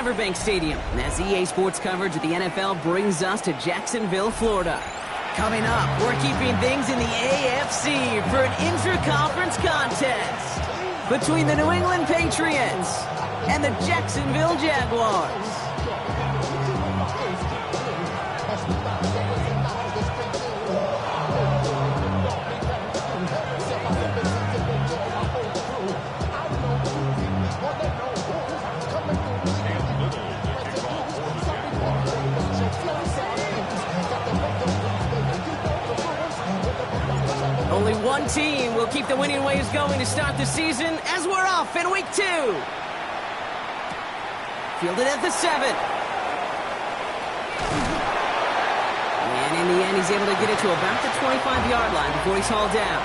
Everbank Stadium as EA Sports coverage of the NFL brings us to Jacksonville, Florida. Coming up, we're keeping things in the AFC for an intra-conference contest between the New England Patriots and the Jacksonville Jaguars. Only one team will keep the winning waves going to start the season as we're off in week 2. Fielded at the 7. And in the end, he's able to get it to about the 25-yard line before he's hauled down.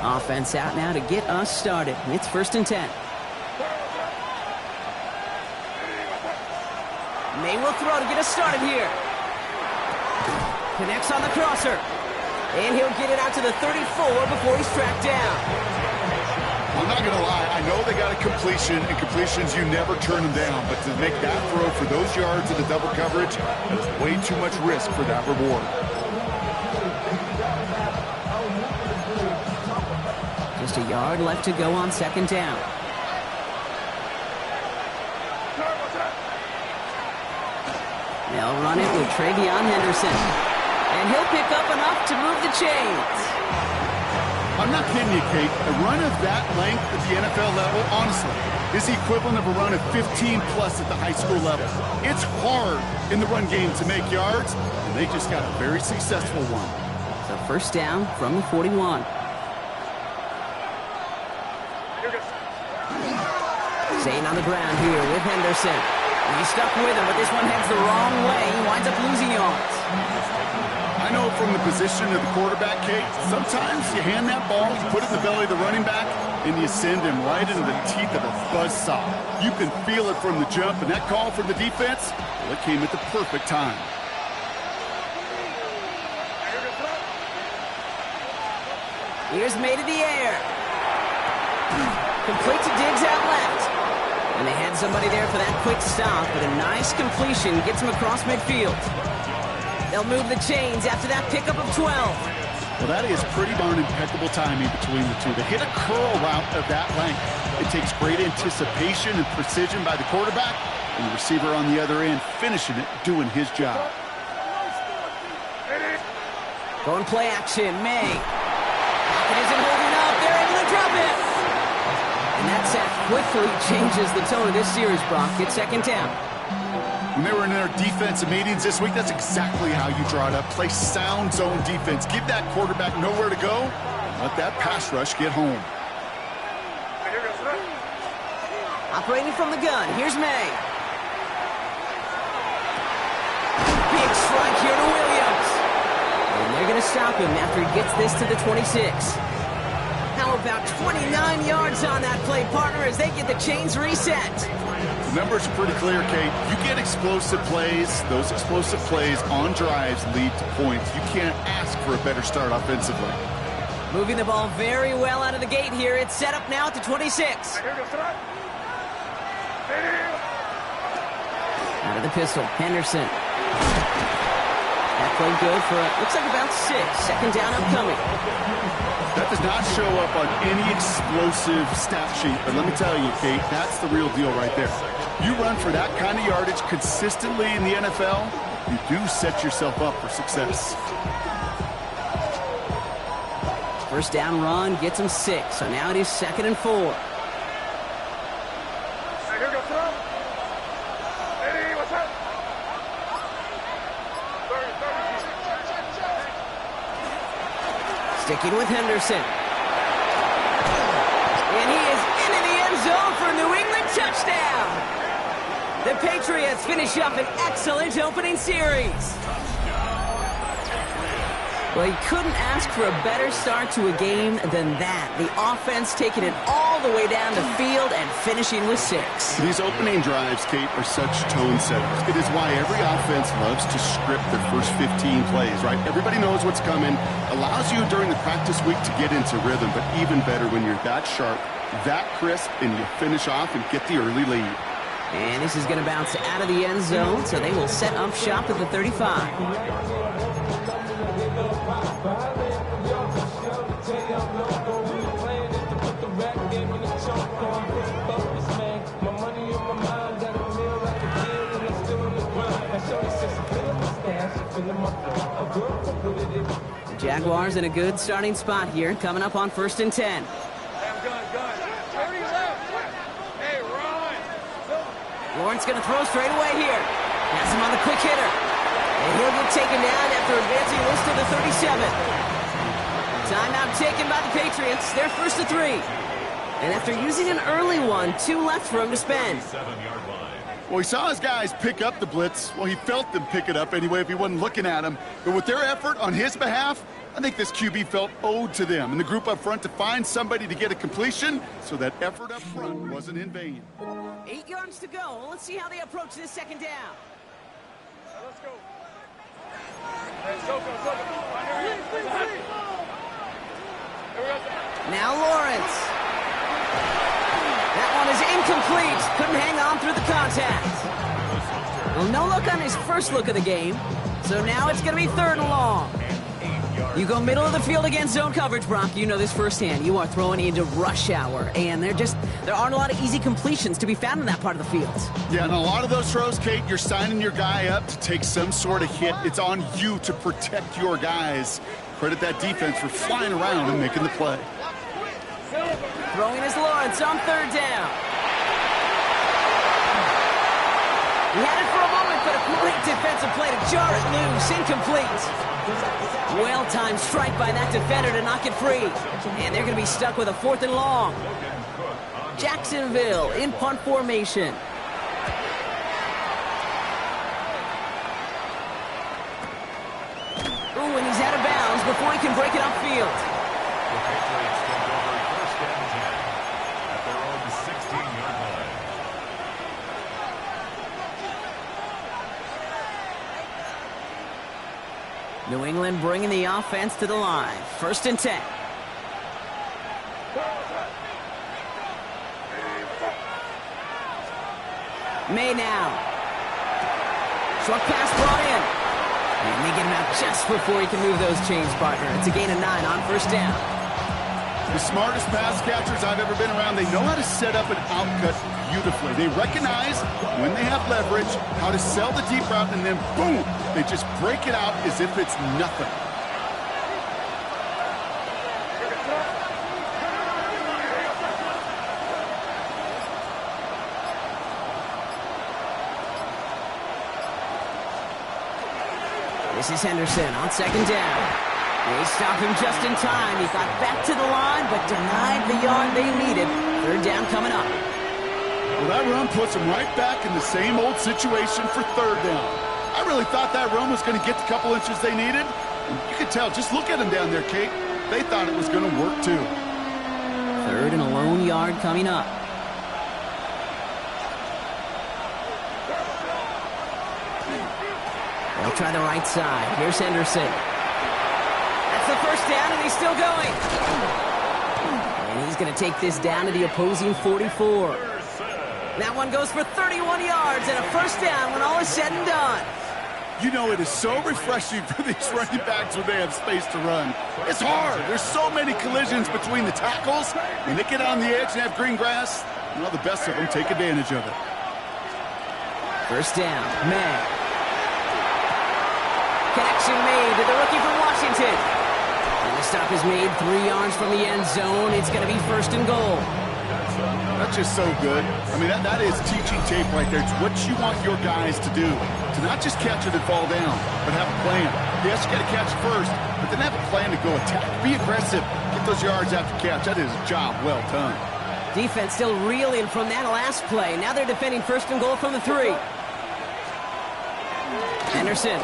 Offense out now to get us started. It's 1st and 10. May will throw to get us started here. Connects on the crosser. And he'll get it out to the 34 before he's tracked down. I'm not going to lie. I know they got a completion, and completions, you never turn them down. But to make that throw for those yards in the double coverage, that's way too much risk for that reward. Just a yard left to go on 2nd down. They'll run it with Travion Henderson. And he'll pick up enough to move the chains. I'm not kidding you, Kate. A run of that length at the NFL level, honestly, is the equivalent of a run of 15-plus at the high school level. It's hard in the run game to make yards, and they just got a very successful one. So 1st down from the 41. Zane on the ground here with Henderson. He's stuck with him, but this one heads the wrong way. He winds up losing yards. I know from the position of the quarterback, Kate, sometimes you hand that ball, you put it in the belly of the running back, and you send him right into the teeth of a buzzsaw. You can feel it from the jump, and that call from the defense, well, it came at the perfect time. Here's May to the air. Complete to Diggs out left. And they had somebody there for that quick stop, but a nice completion gets him across midfield. They'll move the chains after that pickup of 12. Well, that is pretty darn impeccable timing between the two. To hit a curl route of that length, it takes great anticipation and precision by the quarterback, and the receiver on the other end finishing it, doing his job. Going play action, May. Pocket isn't holding up. They're able to drop it. And that sack quickly changes the tone of this series, Brock. It's 2nd down. When they were in their defensive meetings this week, that's exactly how you draw it up. Play sound zone defense. Give that quarterback nowhere to go. Let that pass rush get home. Operating from the gun, here's May. Big strike here to Williams. And they're going to stop him after he gets this to the 26. How about 29 yards on that play, partner, as they get the chains reset? The numbers are pretty clear, Kate. You get explosive plays. Those explosive plays on drives lead to points. You can't ask for a better start offensively. Moving the ball very well out of the gate here. It's set up now at the 26. Out of the pistol, Henderson. That play good for, looks like about 6. 2nd down upcoming. That does not show up on any explosive stat sheet, but let me tell you, Kate, that's the real deal right there. You run for that kind of yardage consistently in the NFL, you do set yourself up for success. 1st down run gets him 6, so now it is 2nd and 4. Sticking with Henderson. And he is into the end zone for a New England touchdown. The Patriots finish up an excellent opening series. Well, you couldn't ask for a better start to a game than that. The offense taking it all the way down the field and finishing with 6. These opening drives, Kate, are such tone setters. It is why every offense loves to script their first 15 plays, right? Everybody knows what's coming. Allows you during the practice week to get into rhythm, but even better when you're that sharp, that crisp, and you finish off and get the early lead. And this is going to bounce out of the end zone, so they will set up shop at the 35. The Jaguars in a good starting spot here, coming up on 1st and 10. Lawrence going to throw straight away here. Has him on the quick hitter. And he'll get taken down after advancing this to the 37. Timeout taken by the Patriots. They're 1st and 3. And after using an early one, 2 left for him to spend. Well, he saw his guys pick up the blitz. Well, he felt them pick it up anyway if he wasn't looking at them. But with their effort on his behalf, I think this QB felt owed to them and the group up front to find somebody to get a completion, so that effort up front wasn't in vain. 8 yards to go. Let's see how they approach this second down. Let's go. Now Lawrence. That one is incomplete. Couldn't hang on through the contact. Well, no look on his first look of the game. So now it's going to be 3rd and long. You go middle of the field against zone coverage, Brock. You know this firsthand. You are throwing into rush hour, and there aren't a lot of easy completions to be found in that part of the field. Yeah, and a lot of those throws, Kate, you're signing your guy up to take some sort of hit. It's on you to protect your guys. Credit that defense for flying around and making the play. Throwing is Lawrence on 3rd down. He had it for a moment, but a great defensive play to jar it loose. Incomplete. Well-timed strike by that defender to knock it free. And they're going to be stuck with a 4th and long. Jacksonville in punt formation. Ooh, and he's out of bounds before he can break it upfield. The Patriots take over 1st and 10 at their own 16-yard line. New England bringing the offense to the line. 1st and 10. May now. Short pass brought in. And they get him out just before he can move those chains, partner. It's a gain of 9 on 1st down. The smartest pass catchers I've ever been around, they know how to set up an outcut beautifully. They recognize when they have leverage, how to sell the deep route, and then boom, they just break it out as if it's nothing. This is Henderson on 2nd down. They stop him just in time. He got back to the line, but denied the yard they needed. 3rd down coming up. Well, that run puts them right back in the same old situation for 3rd down. I really thought that run was going to get the couple inches they needed. And you could tell, just look at them down there, Kate. They thought it was going to work too. 3rd and a lone yard coming up. They'll try the right side. Here's Henderson. That's the 1st down, and he's still going. And he's going to take this down to the opposing 44. That one goes for 31 yards and a 1st down when all is said and done. You know, it is so refreshing for these running backs when they have space to run. It's hard. There's so many collisions between the tackles. When they get on the edge and have green grass, you know, the best of them take advantage of it. 1st down, May. Connection made to the rookie from Washington. And the stop is made 3 yards from the end zone. It's going to be 1st and goal. That's just so good. I mean, that is teaching tape right there. It's what you want your guys to do. To not just catch it and fall down, but have a plan. Yes, you got to catch it first, but then have a plan to go attack. Be aggressive. Get those yards after catch. That is a job well done. Defense still reeling from that last play. Now they're defending 1st and goal from the 3. Henderson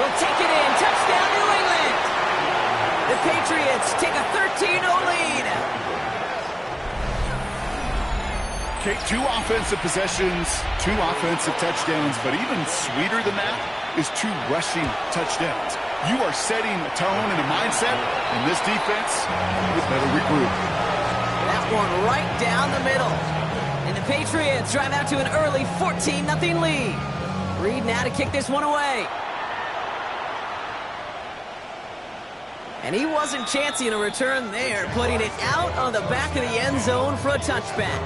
will take it in. Touchdown, New England. the Patriots take a 13-0 lead. Okay, 2 offensive possessions, 2 offensive touchdowns, but even sweeter than that is 2 rushing touchdowns. You are setting a tone and a mindset, and this defense is better regroup. That one right down the middle. And the Patriots drive out to an early 14-0 lead. Reed now to kick this one away. And he wasn't chancing a return there, putting it out on the back of the end zone for a touchback.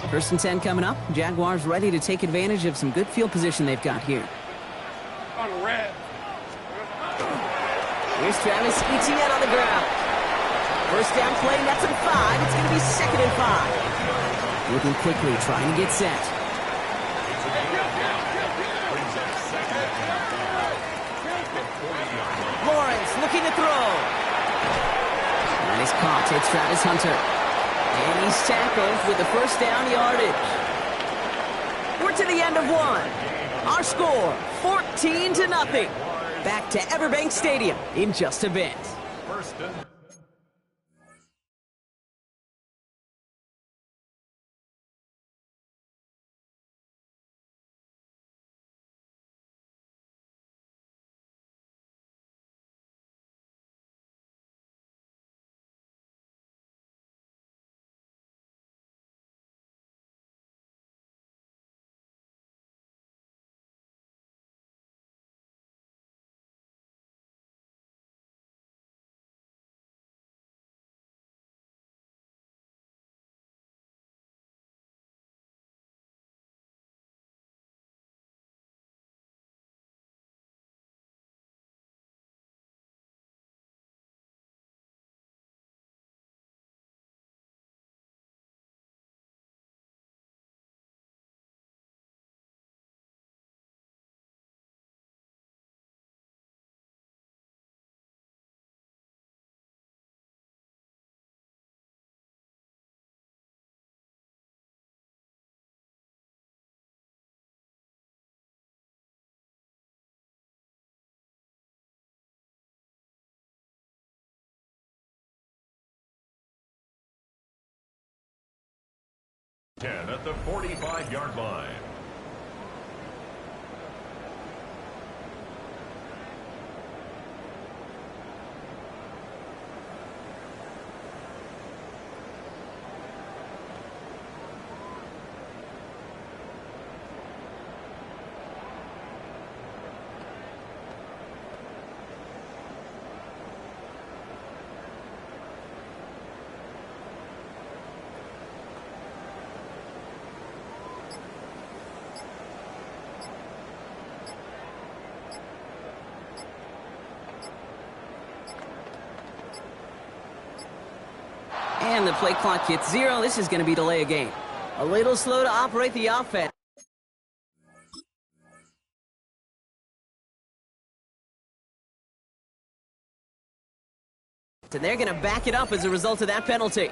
First and 10 coming up. Jaguars ready to take advantage of some good field position they've got here. On red. Here's Travis Etienne on the ground. First down play, nets him 5. It's going to be 2nd and 5. Looking quickly, trying to get set. Lawrence looking to throw. Nice caught. It's Travis Hunter. And he's tackled with the first down yardage. We're to the end of 1. Our score, 14-0. Back to Everbank Stadium in just a bit. First and at the 45-yard line. And the play clock hits 0. This is going to be delay a game. A little slow to operate the offense. And they're going to back it up as a result of that penalty.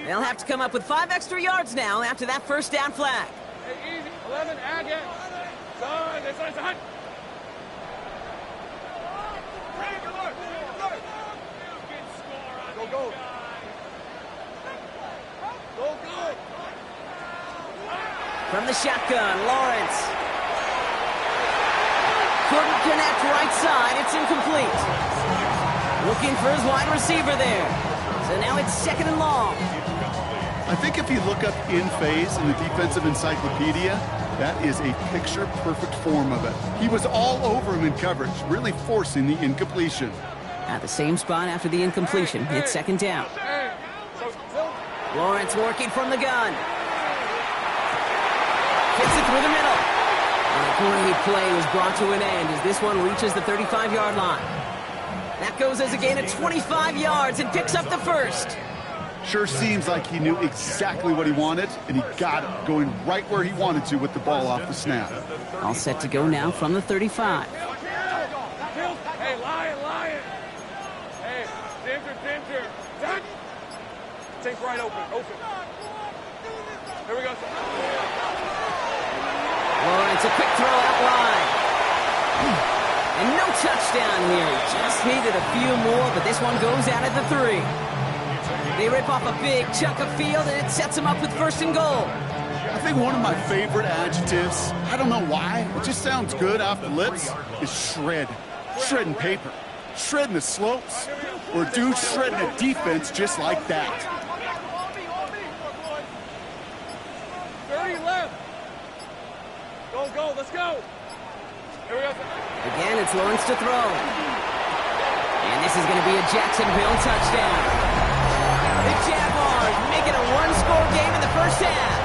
They'll have to come up with 5 extra yards now after that first down flag. Hey, easy. 11, again. Son, it's a hunt. Go, go. Go, go. From the shotgun, Lawrence. Couldn't connect right side. It's incomplete. Looking for his wide receiver there. So now it's 2nd and long. I think if you look up in phase in the defensive encyclopedia, that is a picture-perfect form of it. He was all over him in coverage, really forcing the incompletion. At the same spot after the incompletion, it's 2nd down. Lawrence working from the gun. Fits it through the middle. And a great play was brought to an end as this one reaches the 35-yard line. That goes as a gain of 25 yards and picks up the first. Sure seems like he knew exactly what he wanted, and he got it, going right where he wanted to with the ball off the snap. All set to go now from the 35. Hey, Lion. Hey, dig Danger. Zach. Take right open. Here we go. Lawrence, a quick throw out wide. And no touchdown here. Just needed a few more, but this one goes out at the 3. They rip off a big chunk of field, and it sets them up with 1st and goal. I think one of my favorite adjectives, I don't know why, it just sounds good off the lips, is shred. Shredding paper. Shredding the slopes. Or dude shredding a defense just like that. 30 left. Go, let's go. Here we go. Again, it's Lawrence to throw. And this is going to be a Jacksonville touchdown. The Jaguars make it a 1-score game in the first half.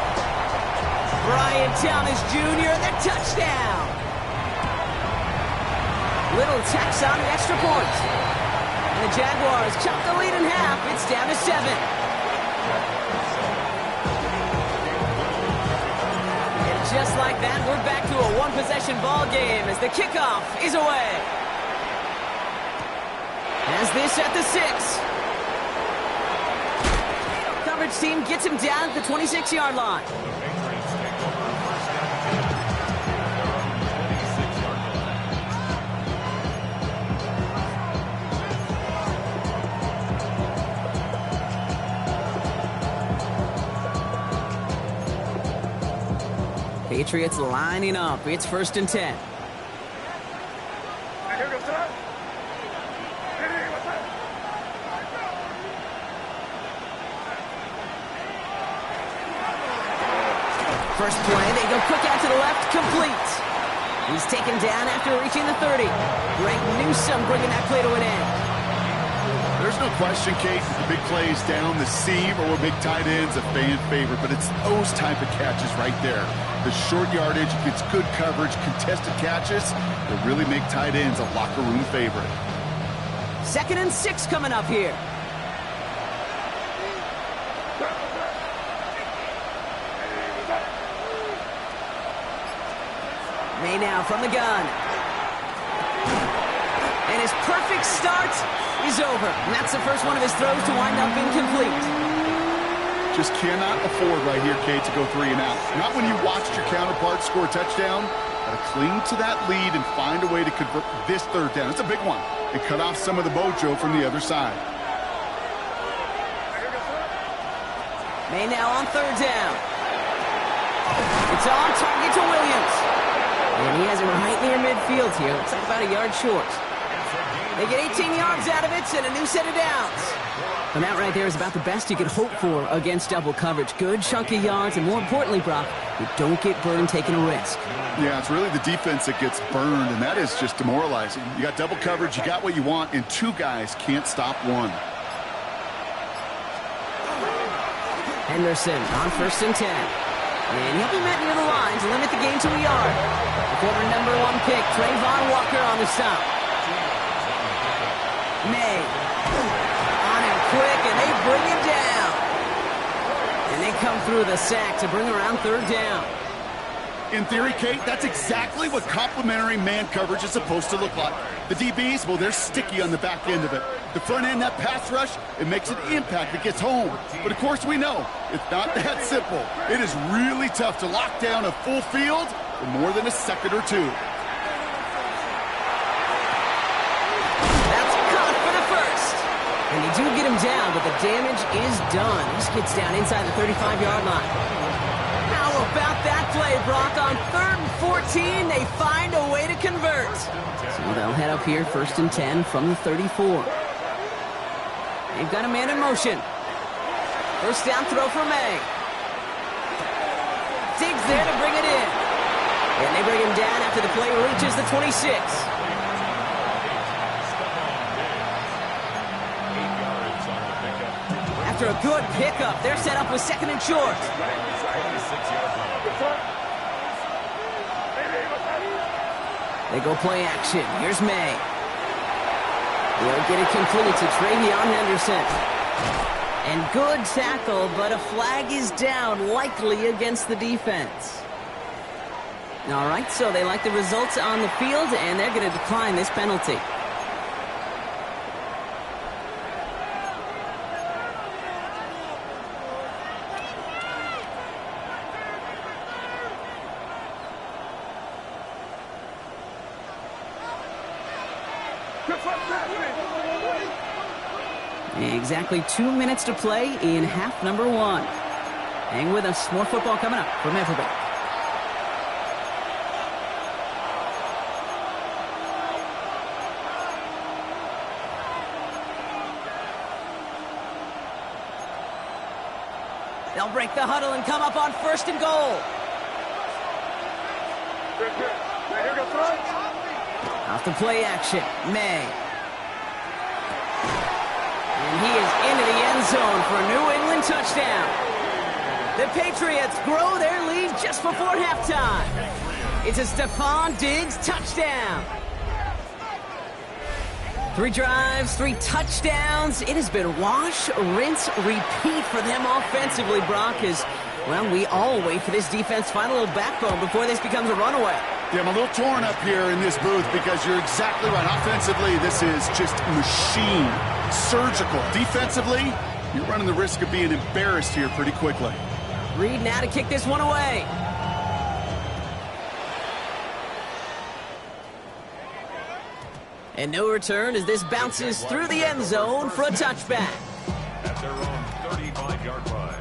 Brian Thomas Jr. and the touchdown. Little tacks on an extra point. And the Jaguars chop the lead in half. It's down to 7. And just like that, we're back to a one-possession ball game as the kickoff is away. As this at the 6. Coverage team gets him down at the 26-yard line. Patriots lining up. It's 1st and 10. First play, they go quick out to the left, complete. He's taken down after reaching the 30. Greg Newsome bringing that play to an end. There's no question, Kate, the big plays down the seam or with big tight ends a fan favorite, but it's those type of catches right there. The short yardage, gets good coverage, contested catches that really make tight ends a locker room favorite. 2nd and 6 coming up here. May now from the gun. And his perfect start is over. And that's the first one of his throws to wind up incomplete. Just cannot afford right here, Kate, to go 3 and out. Not when you watched your counterpart score a touchdown. Got to cling to that lead and find a way to convert this 3rd down. It's a big one. And cut off some of the mojo from the other side. May now on 3rd down. It's on target to Williams. And he has it right near midfield here. Looks like about a yard short. They get 18 yards out of it and a new set of downs. And that right there is about the best you could hope for against double coverage. Good chunky yards, and more importantly, Brock, you don't get burned taking a risk. Yeah, it's really the defense that gets burned, and that is just demoralizing. You got double coverage, you got what you want, and 2 guys can't stop one. Henderson on 1st and 10. And he'll be met near the line to limit the gain to a yard. The former number 1 pick, Trayvon Walker on the stop. May on him quick, and they bring him down. And they come through the sack to bring around 3rd down. In theory, Kate, that's exactly what complementary man coverage is supposed to look like. The DBs, well, they're sticky on the back end of it. The front end, that pass rush, it makes an impact that gets home. But of course we know, it's not that simple. It is really tough to lock down a full field for more than a second or 2. That's caught for the 1st. And they do get him down, but the damage is done. He just gets down inside the 35-yard line. How about that play, Brock? On 3rd and 14, they find a way to convert. So they'll head up here, 1st and 10 from the 34. They've got a man in motion. 1st down throw for May. Diggs there to bring it in. And they bring him down after the play reaches the 26. After a good pickup, they're set up with 2nd and short. They go play action. Here's May. They'll get it complete to Travion Henderson. And good tackle, but a flag is down, likely against the defense. All right, so they like the results on the field, and they're going to decline this penalty. Exactly 2 minutes to play in half number 1. Hang with us. More football coming up from Everbank. They'll break the huddle and come up on 1st and goal. Off the play action, May. And he is into the end zone for a New England touchdown. The Patriots grow their lead just before halftime. It's a Stephon Diggs touchdown. 3 drives, 3 touchdowns. It has been wash, rinse, repeat for them offensively, Brock, as, well, we all wait for this defense to find a little backbone before this becomes a runaway. Yeah, I'm a little torn up here in this booth because you're exactly right. Offensively, this is just machine, surgical. Defensively, you're running the risk of being embarrassed here pretty quickly. Reed now to kick this one away. And no return as this bounces through the end zone for a touchback. At their own 35-yard line.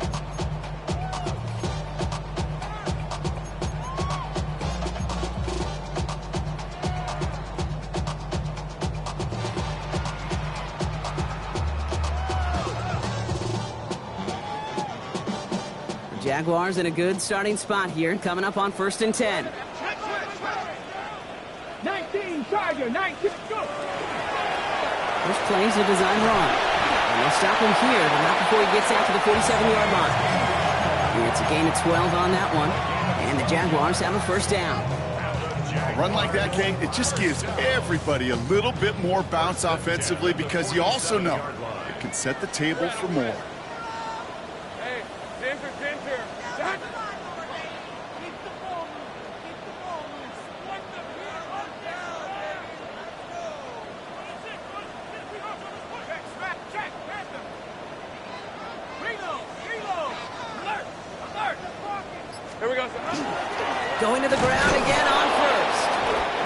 Jaguars in a good starting spot here, coming up on 1st and 10. 19, Tiger, 19, go! First play's a design run. And they'll stop him here, but not before he gets out to the 47-yard line. It's a gain of 12 on that one. And the Jaguars have a 1st down. A run like that, King, it just gives everybody a little bit more bounce offensively because you also know it can set the table for more. Hey, Ginger, Jack. Here we go. Going to the ground again on 1st.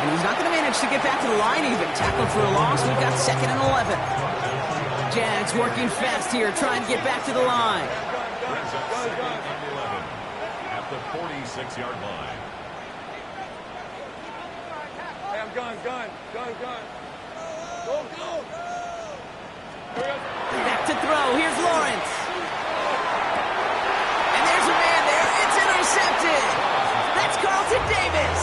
And he's not going to manage to get back to the line even. Tackled for a loss. We've got 2nd and 11. Jags working fast here, trying to get back to the line. Brings up 2nd and 11 at the 46-yard line. Hey, I'm gun. Go. Here we go. Back to throw. Here's Lawrence. And there's a man there. It's intercepted. That's Carlton Davis.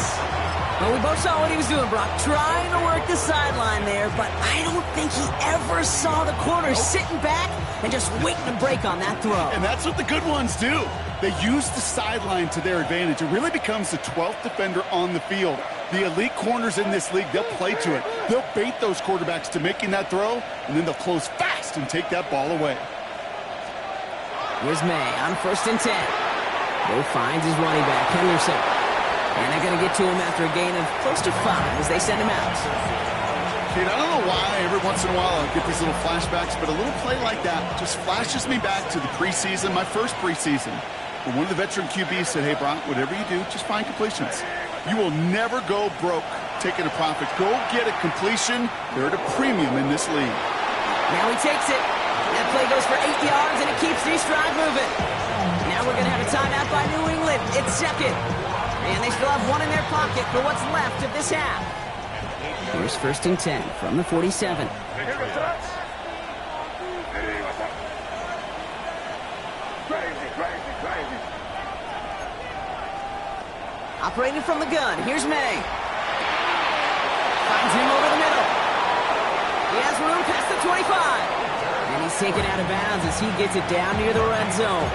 Well, we both saw what he was doing, Brock, trying to work the sideline there, but I don't think he ever saw the corner sitting back and just waiting to break on that throw. And that's what the good ones do. They use the sideline to their advantage. It really becomes the 12th defender on the field. The elite corners in this league, they'll play to it. They'll bait those quarterbacks to making that throw, and then they'll close fast and take that ball away. Here's May on 1st and 10. Bo finds his running back, Henderson. And they're going to get to him after a gain of close to 5 as they send him out. Kate, I don't know why every once in a while I get these little flashbacks, but a little play like that just flashes me back to the preseason, my first preseason, when one of the veteran QBs said, hey, Brock, whatever you do, just find completions. You will never go broke taking a profit. Go get a completion. They're at a premium in this league. Now he takes it. That play goes for 8 yards, and it keeps these drive moving. Now we're going to have a timeout by New England. It's 2nd. And they still have 1 in their pocket for what's left of this half. Here's 1st and 10 from the 47. Crazy. Operating from the gun, here's May. Finds him over the middle. He has room past the 25. And he's taken out of bounds as he gets it down near the red zone.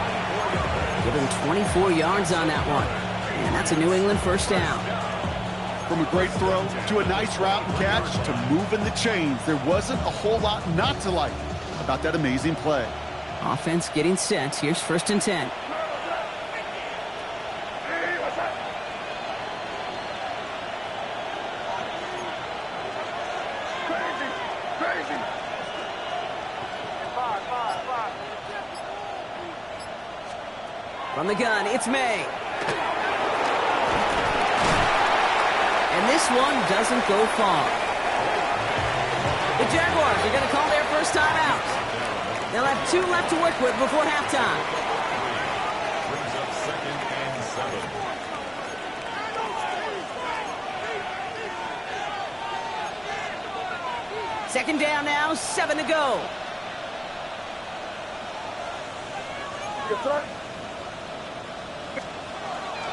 Give him 24 yards on that one. And that's a New England 1st down. From a great throw to a nice route and catch to moving the chains, there wasn't a whole lot not to like about that amazing play. Offense getting set. Here's 1st and 10. Crazy. From the gun, it's May. And this one doesn't go far. The Jaguars are going to call their first time out. They'll have 2 left to work with before halftime. Brings up 2nd and 7. Second down now, 7 to go.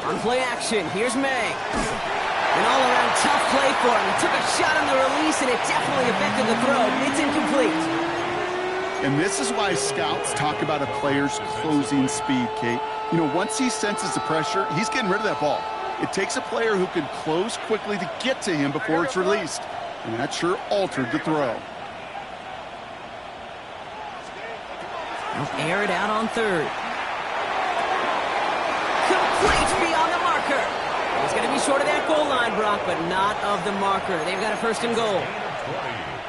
On play action, here's May. An all-around tough play for him. He took a shot on the release, and it definitely affected the throw. It's incomplete. And this is why scouts talk about a player's closing speed, Kate. You know, once he senses the pressure, he's getting rid of that ball. It takes a player who can close quickly to get to him before it's released. And that sure altered the throw. He'll air it out on 3rd. Complete beyond the marker. He's going to be short of that goal line, Brock, but not of the marker. They've got a 1st and goal.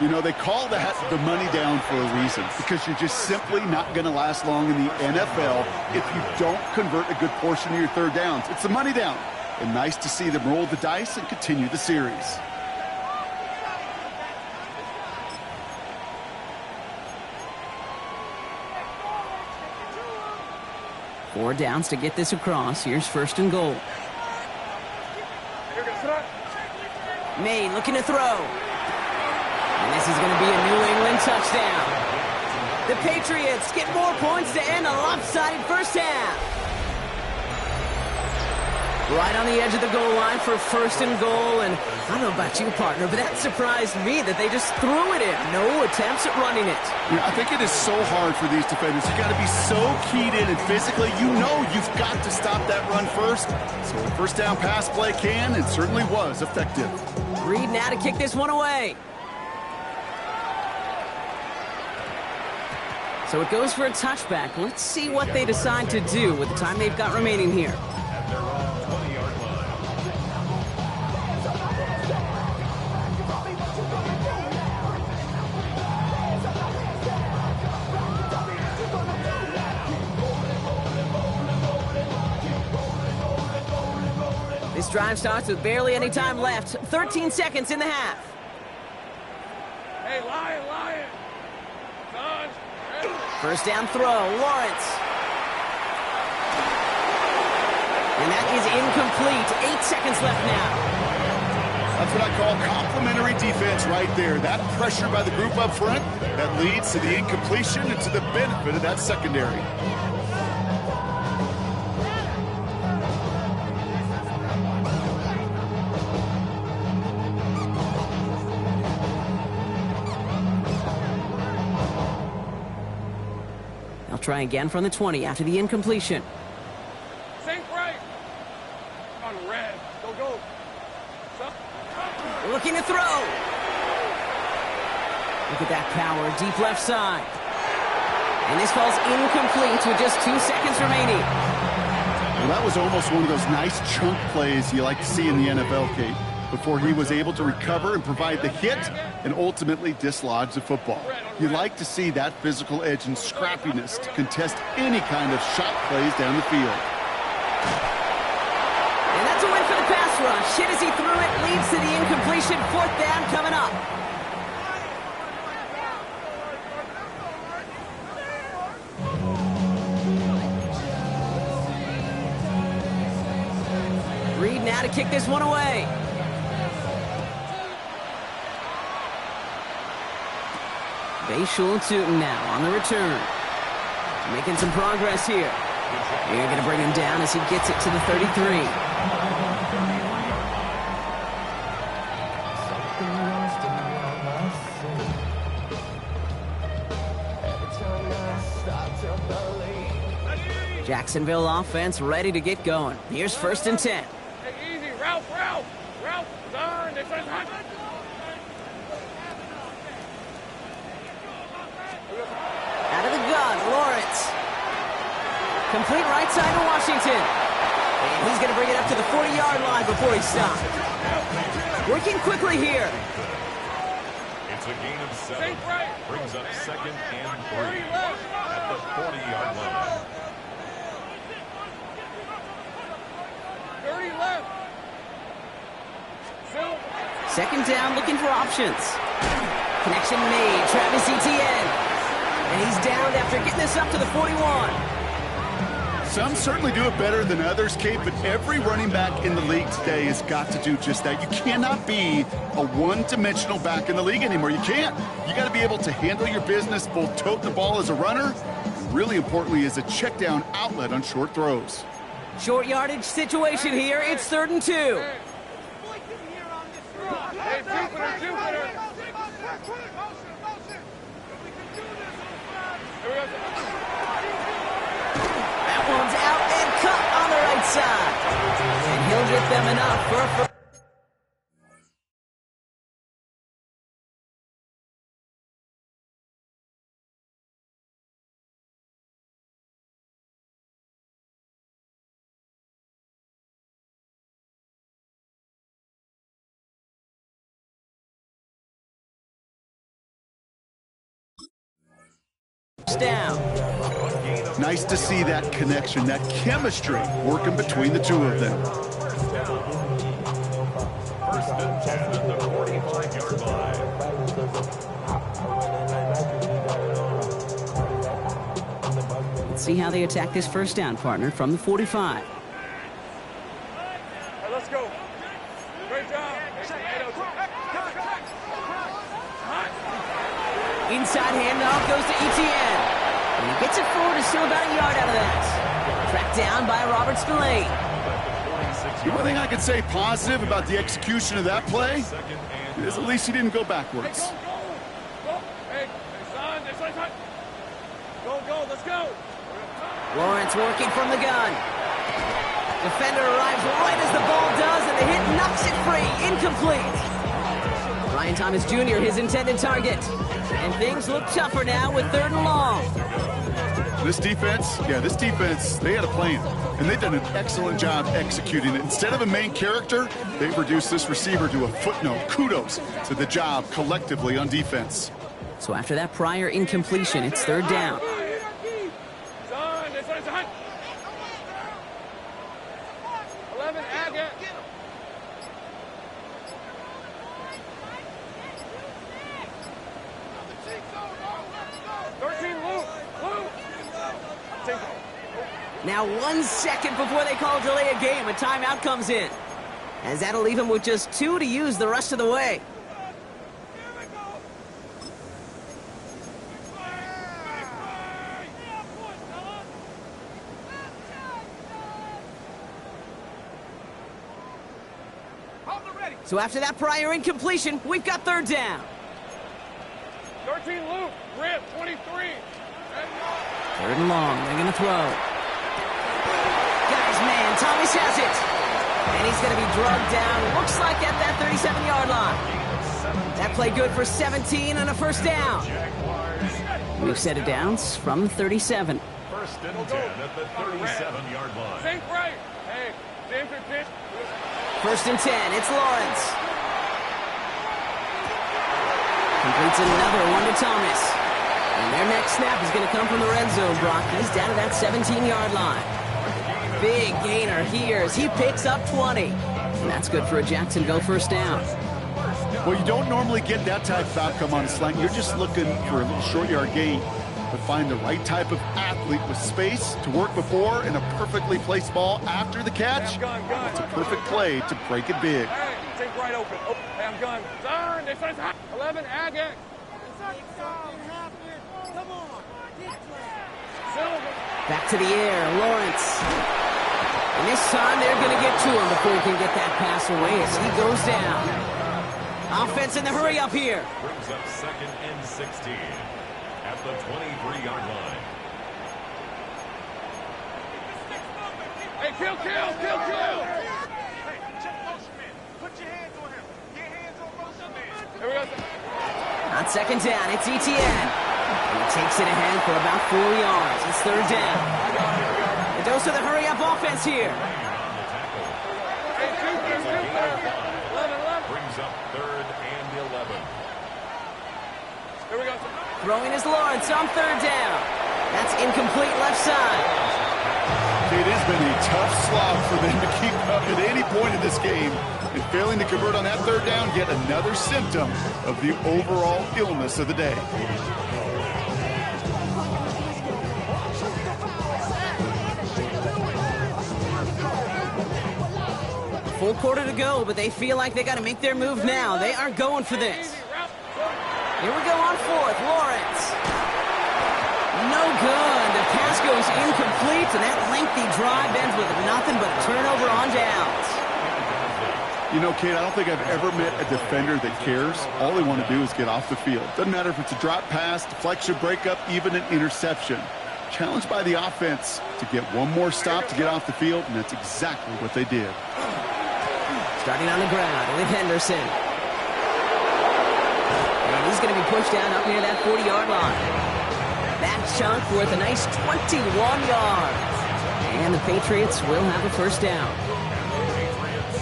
You know, they call that the money down for a reason, because you're just simply not going to last long in the NFL if you don't convert a good portion of your 3rd downs. It's the money down. And nice to see them roll the dice and continue the series. Four downs to get this across. Here's 1st and goal. May looking to throw. And this is going to be a New England touchdown. The Patriots get more points to end a lopsided first half. Right on the edge of the goal line for 1st and goal. And I don't know about you, partner, but that surprised me that they just threw it in. No attempts at running it. Yeah, I think it is so hard for these defenders. You got to be so keyed in, and physically, you know you've got to stop that run first. So a 1st down pass play can, and certainly was effective. Reed now to kick this one away. So it goes for a touchback. Let's see what they decide to do with the time they've got remaining here. At their own 20-yard line. This drive starts with barely any time left. 13 seconds in the half. Hey, Lion, Lion. Son. First down throw, Lawrence. And that is incomplete. 8 seconds left now. That's what I call complimentary defense right there. That pressure by the group up front, that leads to the incompletion and to the benefit of that secondary. They'll try again from the 20 after the incompletion. Sink right. On red. Go, go. Looking to throw. Look at that power, deep left side. And this falls incomplete with just 2 seconds remaining. Well, that was almost one of those nice chunk plays you like to see in the NFL, Kate, before he was able to recover and provide the hit and ultimately dislodge the football. You like to see that physical edge and scrappiness to contest any kind of shot plays down the field. And that's a win for the pass rush. Hit as he threw it, leads to the incompletion. 4th down coming up. Reed now to kick this one away. Bayshul and Tootin now on the return. Making some progress here. They're going to bring him down as he gets it to the 33. Jacksonville offense ready to get going. Here's 1st and 10. Hey, easy. Ralph, Ralph. Ralph, son. This is hot. Out of the gun, Lawrence. Complete right side to Washington. And he's going to bring it up to the 40-yard line before he stops. Working quickly here. It's a gain of 7. Sink right. Brings up 2nd and 3 30 left. at the 40-yard line. 30 left. Shoot. 2nd down, looking for options. Connection made. Travis Etienne. And he's downed after getting this up to the 41. Some certainly do it better than others, Kate, but every running back in the league today has got to do just that. You cannot be a one-dimensional back in the league anymore. You can't. You got to be able to handle your business, both tote the ball as a runner, and really importantly as a check down outlet on short throws. Short yardage situation here. It's 3rd and 2. Hey, Jupiter. That one's out and cut on the right side. And he'll get them enough for a first. Down. Nice to see that connection, that chemistry working between the two of them. First and 10 at the 45-yard line. Let's see how they attack this first down, partner, from the 45. Hey, let's go. Great job. Inside handoff goes to Etienne. And he gets it forward and still about a yard out of that. Tracked down by Robert Spillane. The one thing I can say positive about the execution of that play is at least he didn't go backwards. Go. Hey, son, go, let's go. Lawrence working from the gun. Defender arrives right as the ball does, and the hit knocks it free. Incomplete. Brian Thomas Jr., his intended target. And things look tougher now with 3rd and long. This defense, they had a plan. And they've done an excellent job executing it. Instead of a main character, they've reduced this receiver to a footnote. Kudos to the job collectively on defense. So after that prior incompletion, it's 3rd down. Son, 11, Agate. 13, Luke. Now 1 second before they call delay a game, a timeout comes in. As that'll leave him with just 2 to use the rest of the way. So after that prior incompletion, we've got 3rd down. 13, Luke. Rip, 23. 3rd and long, they're going to throw. Got his man, Thomas has it. And he's going to be drugged down, looks like at that 37-yard line. That play good for 17 and a first down. We've set it downs from 37. First and 10 at the 37-yard line. Think right. Hey, James or pitch. 1st and 10, it's Lawrence. Completes another one to Thomas. And their next snap is going to come from the red zone, Brock. He's down to that 17-yard line. Big gainer here as he picks up 20. And that's good for a Jacksonville first down. Well, you don't normally get that type of outcome on a slant. You're just looking for a little short yard gain. But find the right type of athlete with space to work before and a perfectly placed ball after the catch. It's a perfect play to break it big. Hey, think right open. Oh, hey, I'm gone. Son, 11, Agate. Back to the air, Lawrence. And this time they're going to get to him before he can get that pass away as he goes down. Offense in the hurry up here. Brings up 2nd and 16 at the 23-yard line. Hey, kill. Hey, check motion man. Put your hands on him. Get hands on motion man. Here we go. On 2nd down, it's Etienne. And he takes it ahead for about 4 yards. It's 3rd down. A dose of the hurry-up offense here. Hey, Jupiter. 11. Brings up 3rd and 11. Here we go. Throwing is Lawrence on 3rd down. That's incomplete left side. It has been a tough slog for them to keep up at any point in this game. And failing to convert on that third down, yet another symptom of the overall illness of the day. Full quarter to go, but they feel like they got to make their move now. They are going for this. Here we go on fourth. Lawrence. No good. The pass goes incomplete, and that lengthy drive ends with nothing but a turnover on downs. You know, Kate, I don't think I've ever met a defender that cares. All they want to do is get off the field. Doesn't matter if it's a drop pass, deflection, breakup, even an interception. Challenged by the offense to get one more stop to get off the field, and that's exactly what they did. Starting on the ground with Henderson. And he's going to be pushed down up near that 40-yard line. That chunk worth a nice 21 yards. And the Patriots will have a first down.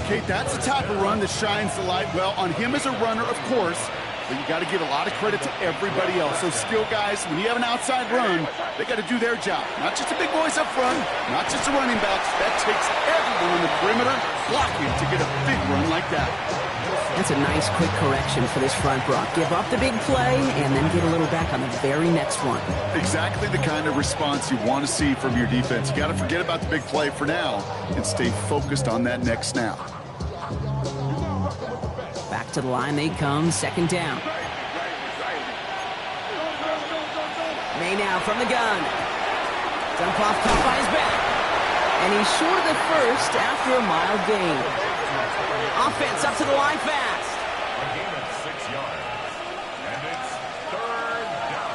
Kate, that's the type of run that shines the light well on him as a runner, of course, but you got to give a lot of credit to everybody else. Those skill guys, when you have an outside run, they got to do their job. Not just the big boys up front, not just the running backs. That takes everyone on the perimeter blocking to get a big run like that. That's a nice quick correction for this front, Brock. Give up the big play and then get a little back on the very next one. Exactly the kind of response you want to see from your defense. You got to forget about the big play for now and stay focused on that next snap. Back to the line they come, second down. May now from the gun. Dump off caught by his back. And he's short of the first after a mild gain. Offense up to the line fast. A gain of 6 yards. And it's third down.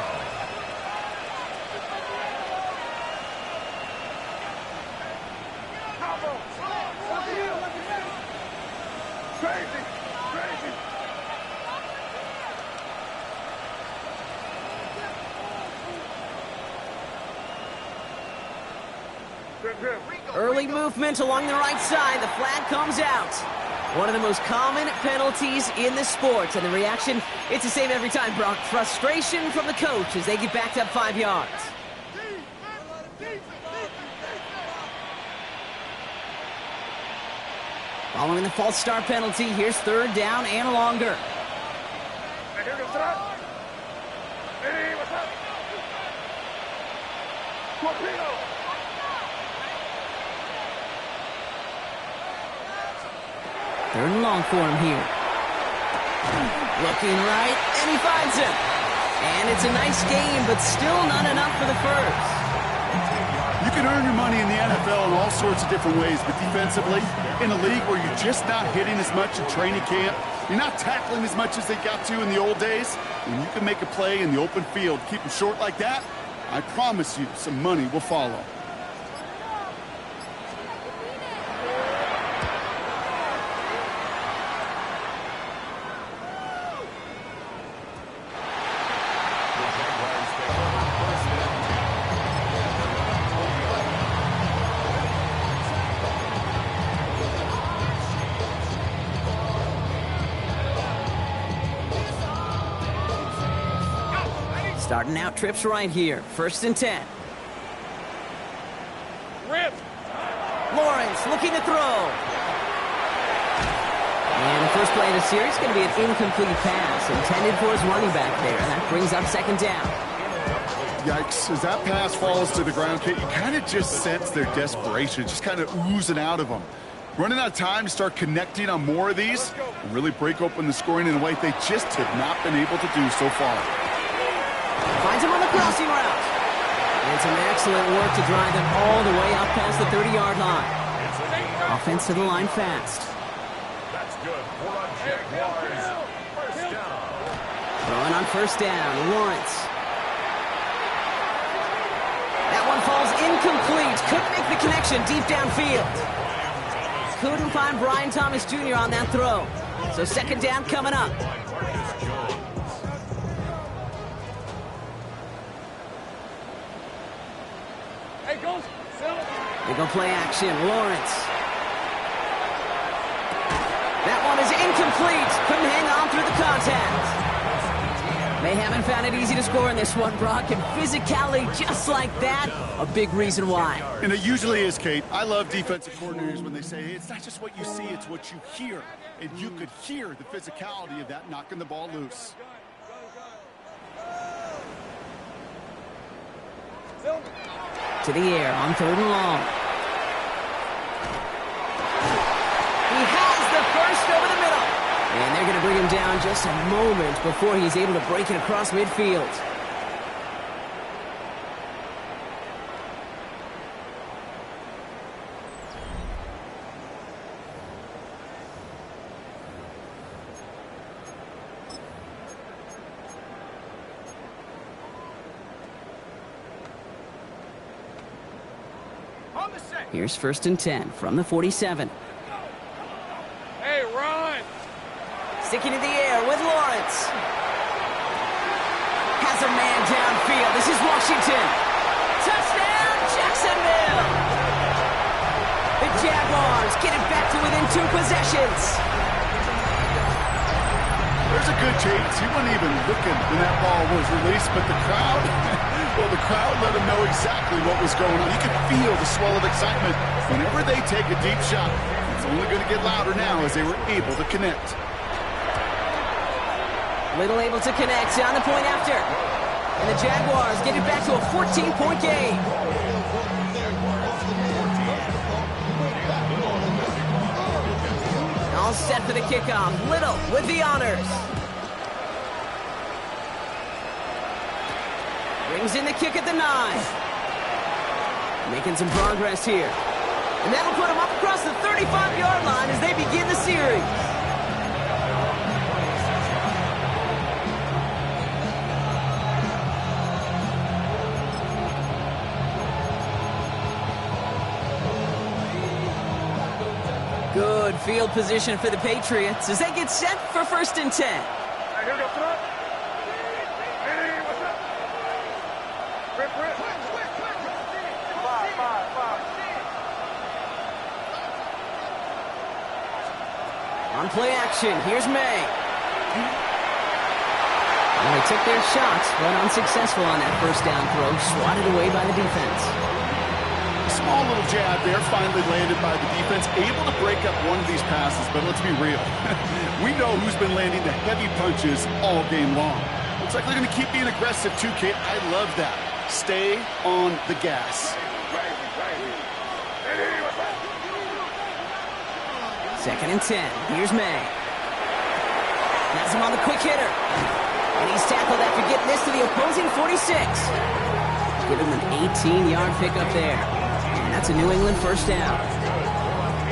Crazy. Crazy. Early movement along the right side. The flag comes out. One of the most common penalties in the sport. And the reaction, it's the same every time, Brock. Frustration from the coach as they get backed up 5 yards. Following the false start penalty, here's third down and longer. Here comes Trot. Hey, what's up? Torpedo. Third and long for him here. Looking right, and he finds him. And it's a nice game, but still not enough for the first. You can earn your money in the NFL in all sorts of different ways, but defensively, in a league where you're just not hitting as much in training camp, you're not tackling as much as they got to in the old days, when you can make a play in the open field, keep them short like that, I promise you some money will follow. Starting out trips right here. First and 10. Rip. Lawrence looking to throw. And the first play of the series is going to be an incomplete pass intended for his running back there. And that brings up second down. Yikes. As that pass falls to the ground, Kate, you kind of just sense their desperation, just kind of oozing out of them. Running out of time to start connecting on more of these and really break open the scoring in a way they just have not been able to do so far. Finds him on the crossing route. And some excellent work to drive them all the way up past the 30-yard line. Offense to the line fast. That's good. For a Jaguars. First down. Throwing on first down, Lawrence. That one falls incomplete. Couldn't make the connection deep downfield. Couldn't find Brian Thomas Jr. on that throw. So second down coming up. Hey, goes. They go play action. Lawrence. That one is incomplete. Couldn't hang on through the contact. They haven't found it easy to score in this one, Brock, and physicality just like that, a big reason why. And it usually is, Kate. I love defensive coordinators when they say, hey, it's not just what you see, it's what you hear. And you could hear the physicality of that knocking the ball loose. To the air on 3rd and long. He has the first over the middle. And they're going to bring him down just a moment before he's able to break it across midfield. Here's 1st and 10 from the 47. Hey, run! Sticking in the air with Lawrence. Has a man downfield. This is Washington. Touchdown, Jacksonville! The Jaguars get it back to within 2 possessions. There's a good chance. He wasn't even looking when that ball was released, but the crowd, well, the crowd let him know exactly what was going on. You could feel the swell of excitement. Whenever they take a deep shot, it's only going to get louder now as they were able to connect. Little able to connect on the point after. And the Jaguars get it back to a 14-point game. All set for the kickoff. Little with the honors. Brings in the kick at the 9. Making some progress here. And that'll put him up across the 35-yard line as they begin the series. Good field position for the Patriots as they get set for 1st and 10. Hey, here we go, front. Hey, what's up? Rip. Five. On play action, here's May. Well, they took their shots, but unsuccessful on that 1st down throw, swatted away by the defense. Small little jab there, finally landed by the defense, able to break up one of these passes, but let's be real. We know who's been landing the heavy punches all game long. Looks like they're going to keep being aggressive too, Kate. I love that. Stay on the gas. 2nd and 10. Here's May. Has him on the quick hitter. And he's tackled after getting this to the opposing 46. Give him an 18-yard pickup there. And that's a New England 1st down.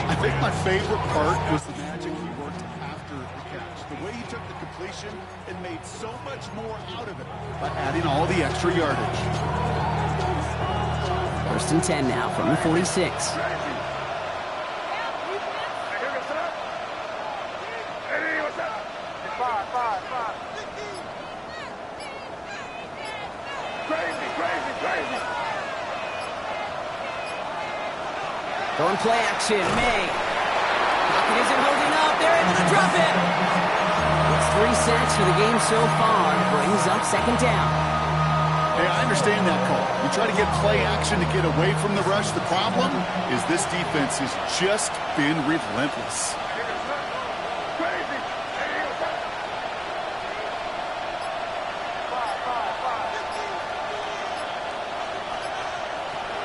I think my favorite part was the magic he worked after the catch. The way he took the completion and made so much more out of it by adding all the extra yardage. 1st and 10 now from the 46. Going play action, May. Pocket isn't holding up. They're able to drop it. It's 3 sacks for the game so far. Brings up 2nd down. Hey, I understand that call. You try to get play action to get away from the rush. The problem is this defense has just been relentless.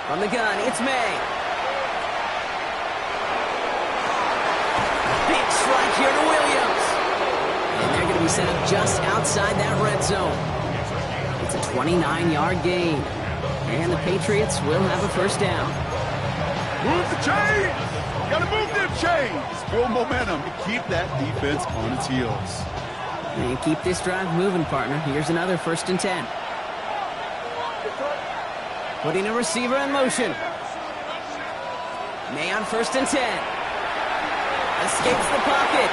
From the gun, it's May. Big strike here to Williams. And they're going to be set up just outside that red zone. It's a 29-yard gain. And the Patriots will have a 1st down. Move the chains! Gotta move them chains! Build momentum to keep that defense on its heels. And keep this drive moving, partner. Here's another 1st and 10. Putting a receiver in motion. May on 1st and 10. Escapes the pocket.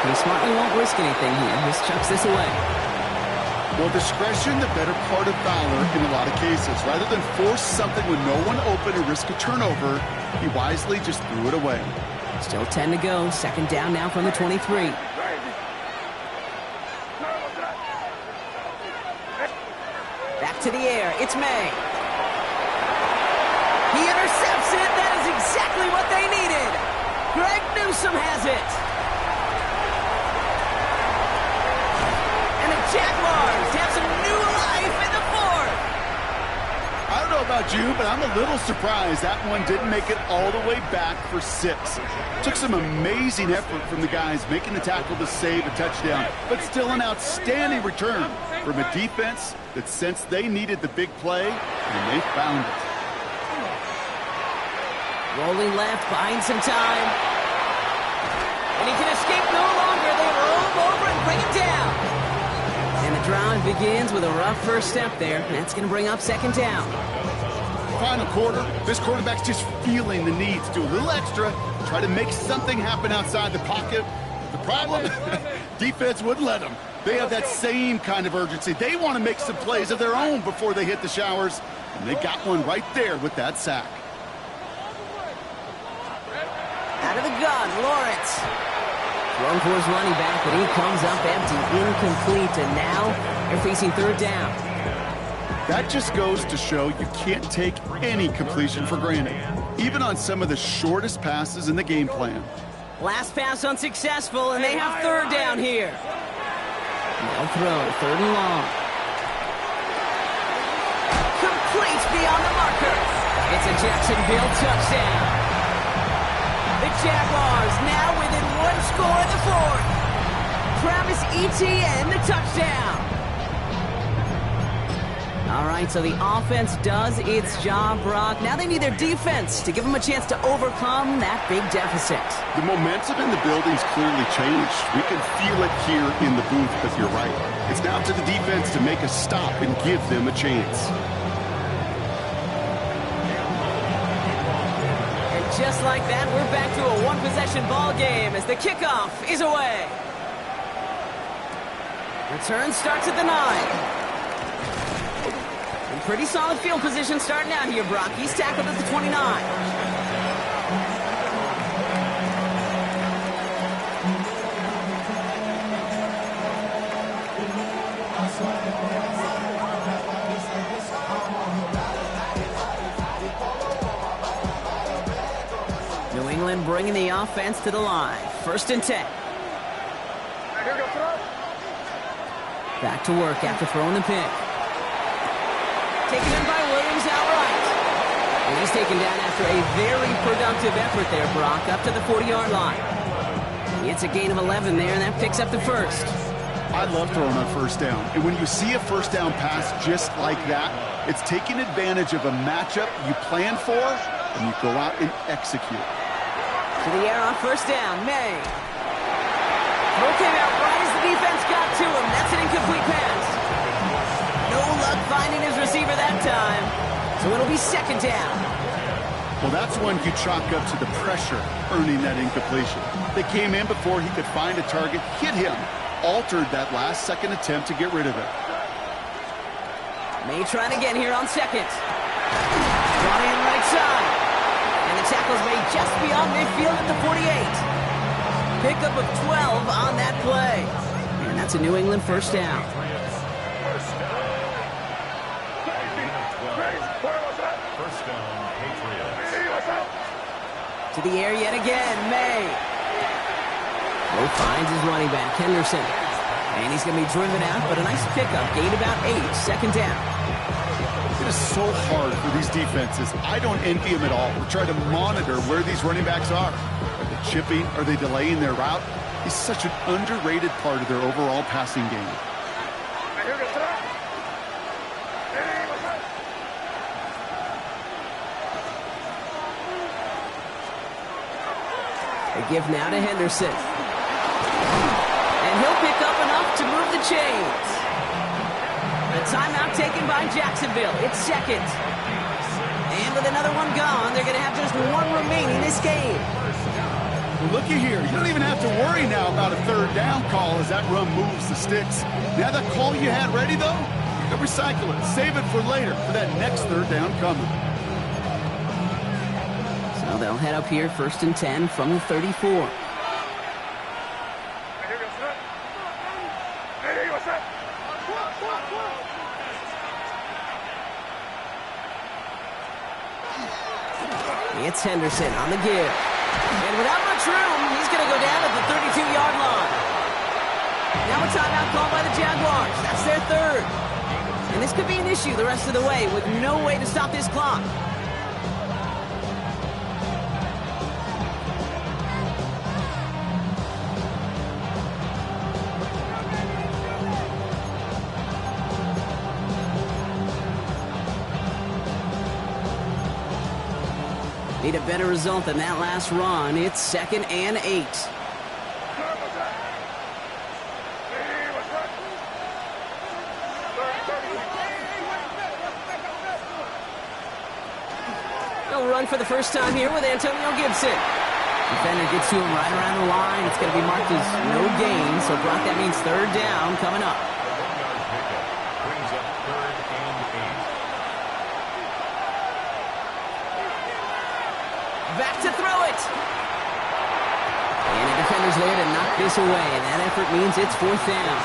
He smartly won't risk anything here. Just chucks this away. Well, discretion, the better part of valor in a lot of cases. Rather than force something when no one open and risk a turnover, he wisely just threw it away. Still 10 to go. 2nd down now from the 23. To the air, it's May. He intercepts it. That is exactly what they needed. Greg Newsome has it. And the Jaguars have some new life in the fourth. I don't know about you, but I'm a little surprised that one didn't make it all the way back for 6. Took some amazing effort from the guys making the tackle to save a touchdown, but still an outstanding return from a defense that sensed they needed the big play, and they found it. Rolling left, buying some time. And he can escape no longer. They roll him over and bring him down. And the drive begins with a rough first step there. That's going to bring up second down. Final quarter, this quarterback's just feeling the need to do a little extra, try to make something happen outside the pocket. The problem? Defense wouldn't let them. They have that same kind of urgency. They want to make some plays of their own before they hit the showers, and they got one right there with that sack. Out of the gun, Lawrence. Thrown for his running back, but he comes up empty, incomplete, and now they're facing third down. That just goes to show you can't take any completion for granted, even on some of the shortest passes in the game plan. Last pass unsuccessful, and they have third down here. No throw, third and long. Complete beyond the marker. It's a Jacksonville touchdown. The Jaguars now within one score in the fourth. Travis Etienne, the touchdown. All right, so the offense does its job, Brock. Now they need their defense to give them a chance to overcome that big deficit. The momentum in the building's clearly changed. We can feel it here in the booth, but you're right. It's now to the defense to make a stop and give them a chance. And just like that, we're back to a one-possession ball game as the kickoff is away. Return starts at the 9. Pretty solid field position starting out here, Brock. He's tackled at the 29. New England bringing the offense to the line. First and 10. Back to work after throwing the pick. Taken in by Williams outright. And he's taken down after a very productive effort there, Brock, up to the 40-yard line. It's a gain of 11 there, and that picks up the first. I love throwing on first down. And when you see a first down pass just like that, it's taking advantage of a matchup you plan for, and you go out and execute. To the air on first down, May. Throw came out right as the defense got to him. That's an incomplete pass. No luck finding his receiver that time. So it'll be second down. Well, that's one you chalk up to the pressure earning that incompletion. They came in before he could find a target, hit him, altered that last second attempt to get rid of it. May trying again here on second. Brought in right side. And the tackle's made just beyond midfield at the 48. Pickup of 12 on that play. And that's a New England first down. First down, Patriots. To the air yet again, May. Mo finds his running back, Henderson. And he's going to be driven out, but a nice pickup. Gain about 8, second down. It is so hard for these defenses. I don't envy them at all. We're trying to monitor where these running backs are. Are they chipping? Are they delaying their route? He's such an underrated part of their overall passing game. They give now to Henderson. And he'll pick up enough to move the chains. A timeout taken by Jacksonville. It's second. And with another one gone, they're going to have just one remaining this game. Well, looky here. You don't even have to worry now about a third down call as that run moves the sticks. Now that call you had ready, though, you can recycle it. Save it for later for that next third down coming. So they'll head up here first and 10 from the 34. It's Henderson on the give. And without much room, he's going to go down at the 32-yard line. Now a timeout called by the Jaguars. That's their third. And this could be an issue the rest of the way with no way to stop this clock. Need a better result than that last run. It's 2nd and 8. They'll run for the first time here with Antonio Gibson. Defender gets to him right around the line. It's going to be marked as no gain, so Brock, that means 3rd down coming up. Brings up 3rd and 8. Back to throw it. And the defender's there to knock this away, and that effort means it's 4th down.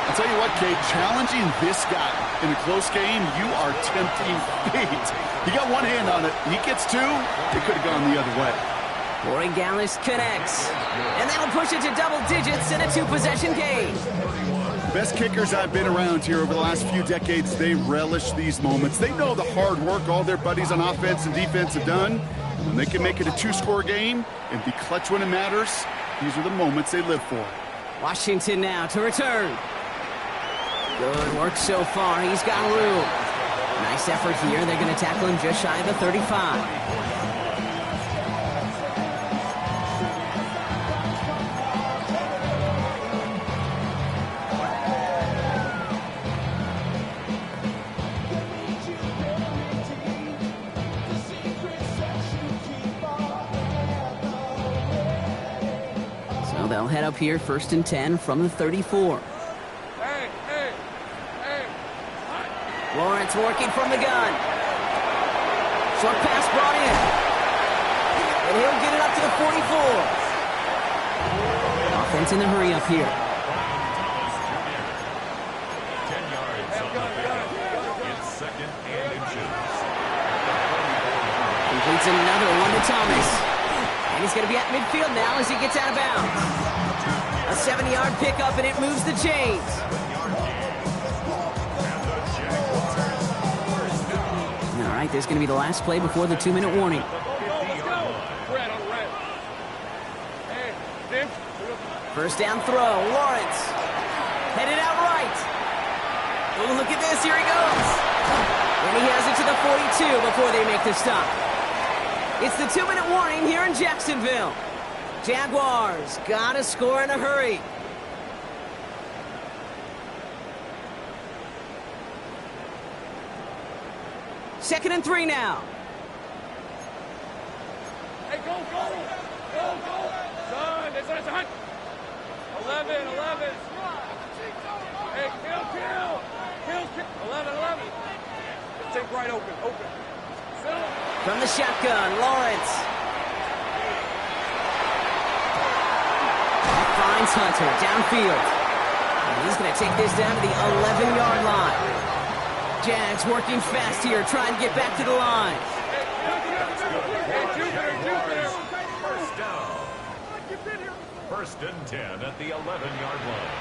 I'll tell you what, Kate, challenging this guy in a close game, you are tempting fate. He got one hand on it. He gets two. It could have gone the other way. Corey Gallis connects. And that'll push it to double digits in a 2-possession game. Best kickers I've been around here over the last few decades, they relish these moments. They know the hard work all their buddies on offense and defense have done. When they can make it a 2-score game and be clutch when it matters, these are the moments they live for. Washington now to return. Good work so far. He's got room. Nice effort here. They're going to tackle him just shy of the 35. So they'll head up here 1st and 10 from the 34. Lawrence working from the gun. Short pass brought in. And he'll get it up to the 44. Offense in the hurry up here. 10 yards on the pick. It's 2nd and inches. Completes another one to Thomas. And he's going to be at midfield now as he gets out of bounds. A 7-yard pickup, and it moves the chains. All right, there's going to be the last play before the 2-minute warning. First down throw, Lawrence. Headed out right. Oh, look at this, here he goes. And he has it to the 42 before they make the stop. It's the 2-minute warning here in Jacksonville. Jaguars got to score in a hurry. Second and 3 now. Hey, go! Son, it's a hunt. 11. Hey, kill. 11. Take right open. From the shotgun, Lawrence. Finds Hunter downfield. And he's going to take this down to the 11-yard line. Jags working fast here, trying to get back to the line. First down. 1st and 10 at the 11-yard line.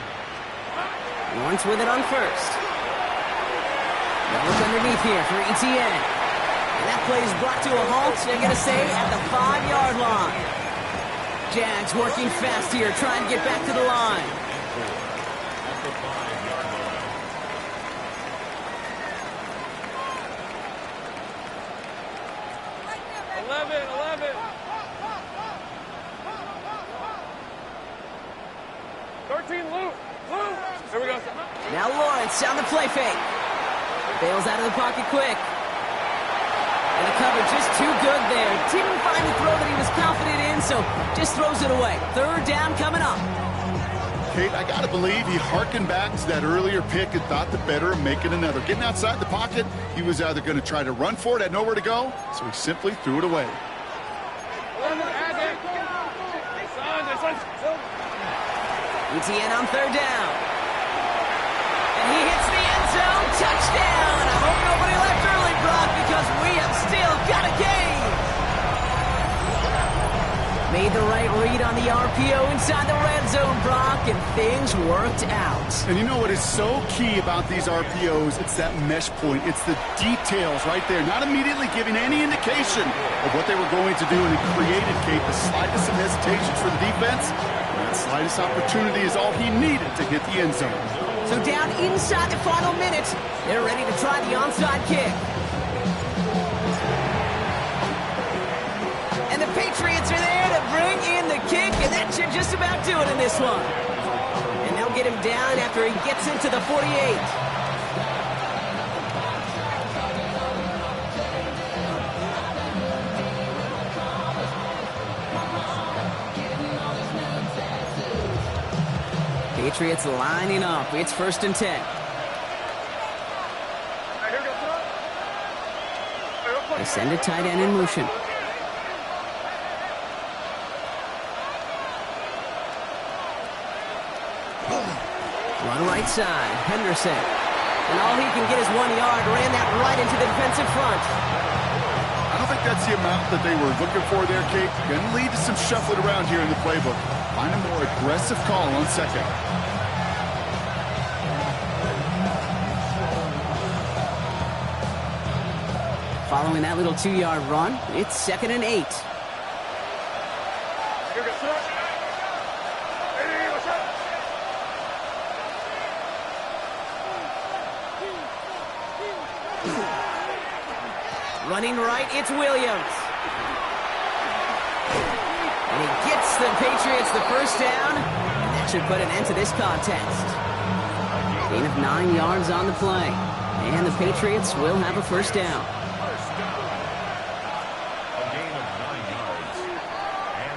Lawrence with it on first. Now look underneath here for ETN. And that play is brought to a halt, they're going to say, at the 5-yard line. Jags working fast here, trying to get back to the line. At the 5-yard line. Here we go. Now Lawrence on the play fake. Bails out of the pocket quick. And the cover just too good there. Didn't find the throw that he was confident in, so just throws it away. 3rd down coming up. Kate, I got to believe he harkened back to that earlier pick and thought the better of making another. Getting outside the pocket, he was either going to try to run for it, had nowhere to go, so he simply threw it away. ETN on 3rd down. And he hits the end zone. Touchdown! I hope nobody left early, Brock, because we have still got a game. on the RPO inside the red zone, Brock, and things worked out. And you know what is so key about these RPOs? It's that mesh point. It's the details right there, not immediately giving any indication of what they were going to do, and it created, Kate, the slightest of hesitations for the defense. And that slightest opportunity is all he needed to hit the end zone. So down inside the final minute, they're ready to try the onside kick. And the Patriots are there to bring in the kick, and that should just about do it in this one. And they'll get him down after he gets into the 48. Patriots lining up. It's 1st and 10. They send a tight end in motion. Run right side, Henderson. And all he can get is 1 yard. Ran that right into the defensive front. I don't think that's the amount that they were looking for there, Kate. Going to lead to some shuffling around here in the playbook. Find a more aggressive call on second. Following that little 2-yard run, it's 2nd and 8. Running right, it's Williams. And he gets the Patriots the first down, and that should put an end to this contest. Gain of 9 yards on the play, and the Patriots will have a first down.